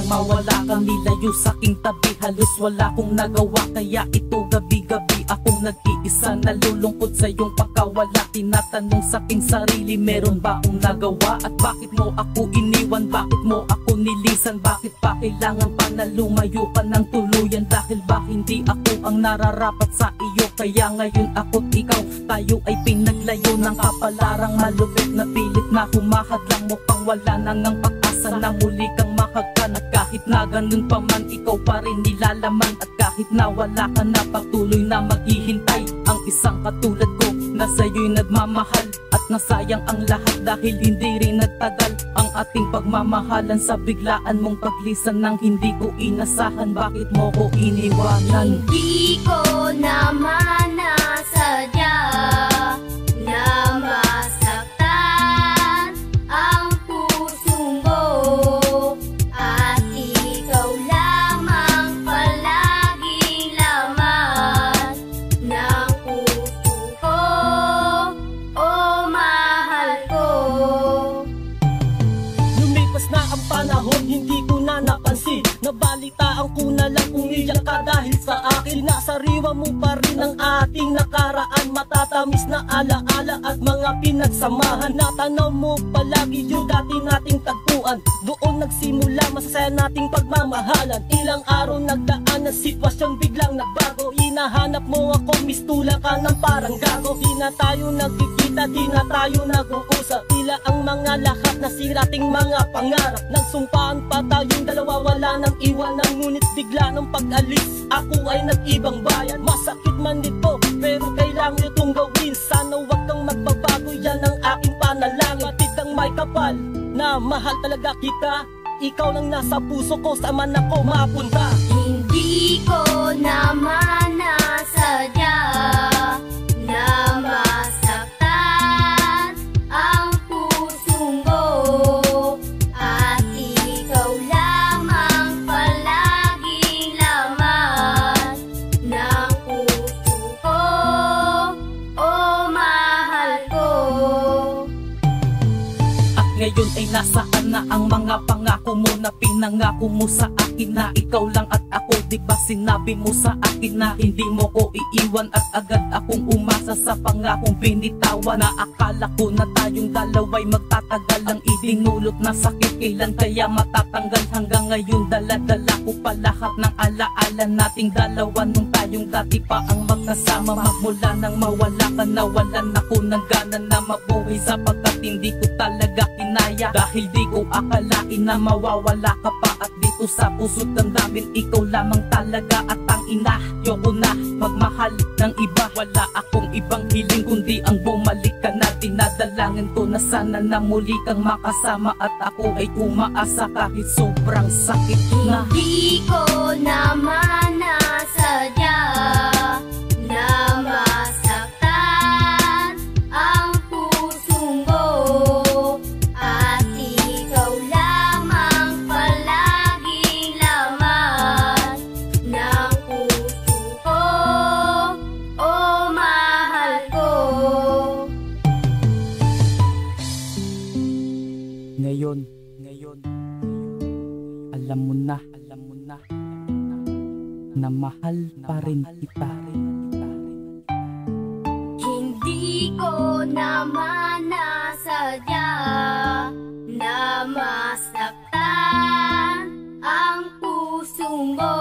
mawala kang nilayo sa aking tabi. Halos wala kong nagawa, kaya ito gabi-gabi akong nag-iisa, nalulungkot sa iyong pagkawala. Tinatanong sa aking sarili, meron ba akong nagawa? At bakit mo ako iniwan? Bakit mo ako nilisan? Bakit pa kailangan pa na lumayo ka ng tuluyan? Dahil ba hindi ako ang nararapat sa iyo? Kaya ngayon ako't ikaw, tayo ay pinaglayo ng kapalarang malupit na pilit na humahadlang mo pang wala na ngang pag-asa na muli kang makagkan. At kahit na ganun pa man, ikaw pa rin nilalaman. At kahit na wala ka na, patuloy na maghihintay ang isang katulad ko na sa'yo'y nagmamahal. At nasayang ang lahat dahil hindi rin nagtagal ang ating pagmamahalan sa biglaan mong paglisan ng hindi ko inasahan. Bakit mo ko iniwanan? Hindi ko naman nasadya na masaktan ang pusong mo, at ikaw lamang palaging laman ng puso ko, oh mahal ko. Lumipas na ang panahon, hindi ko na napansin. Nabalitaan ko na lang umiyak ka dahil sa akin. Sinasariwa mo pa rin ang ating nakaraan, matatamis na alaala at mga pinagsamahan. Natanaw mo palagi yung dati nating tagpuan, doon nagsimula masasaya nating pagmamahalan. Ilang araw nagdaan ng sitwasyon biglang nagbago. Hinahanap mo ako, mistula ka ng parang gago. Di na tayo nagkikita, di na tayo nag-uusap. Tila ang mga lahat na sirating mga pangarap. Nagsumpaan pa tayong dalawa, wala nang iwanan. Ngunit bigla ng pag-alis, ako ay nag-ibang bayan. Masakit man ito, pero kailangan itong gawin. Sana wag kang magbabago, yan ang aking panalangin. Batid ang may kapal na mahal talaga kita. Ikaw lang nasa puso ko, saan man ako mapunta. Hindi ko naman nasadya na masaktan ang puso mo, at ikaw lamang palaging laman ng puso ko, oh mahal ko. At ngayon ay nasaan na ang mga pangako mo na pinangako mo sa akin na ikaw lang at ako? Di ba sinabi mo sa akin na hindi mo ko iiwan? At agad akong umasa sa pangakong binitawan, na akala ko na tayong dalawa'y magtatagal. Ang idinulot na sakit kailan kaya matatanggal? Hanggang ngayon dala-dala ko pa lahat ng alaala nating dalawa nung tayong dati pa ang magkasama. Magmula nang mawala ka, nawalan ako ng gana na mabuhay, sapagkat hindi ko talaga kinaya. Dahil di ko akalain na mawawala ka pa, at dito sa puso't damdamin ikaw lamang talaga. At ang ina, yoko na magmahal ng iba. Wala akong ibang hiling kundi ang bumalik ka na. Dinadalangin ko na sana na muli kang makasama, at ako ay umaasa kahit sobrang sakit na. Hindi ko naman nasadya na masaktan ang puso mo, at ikaw lamang palaging laman ng puso ko, oh mahal ko. Ngayon, alam mo na na mahal pa rin kita. Hindi ko naman nasadya na masaktan ang puso mo,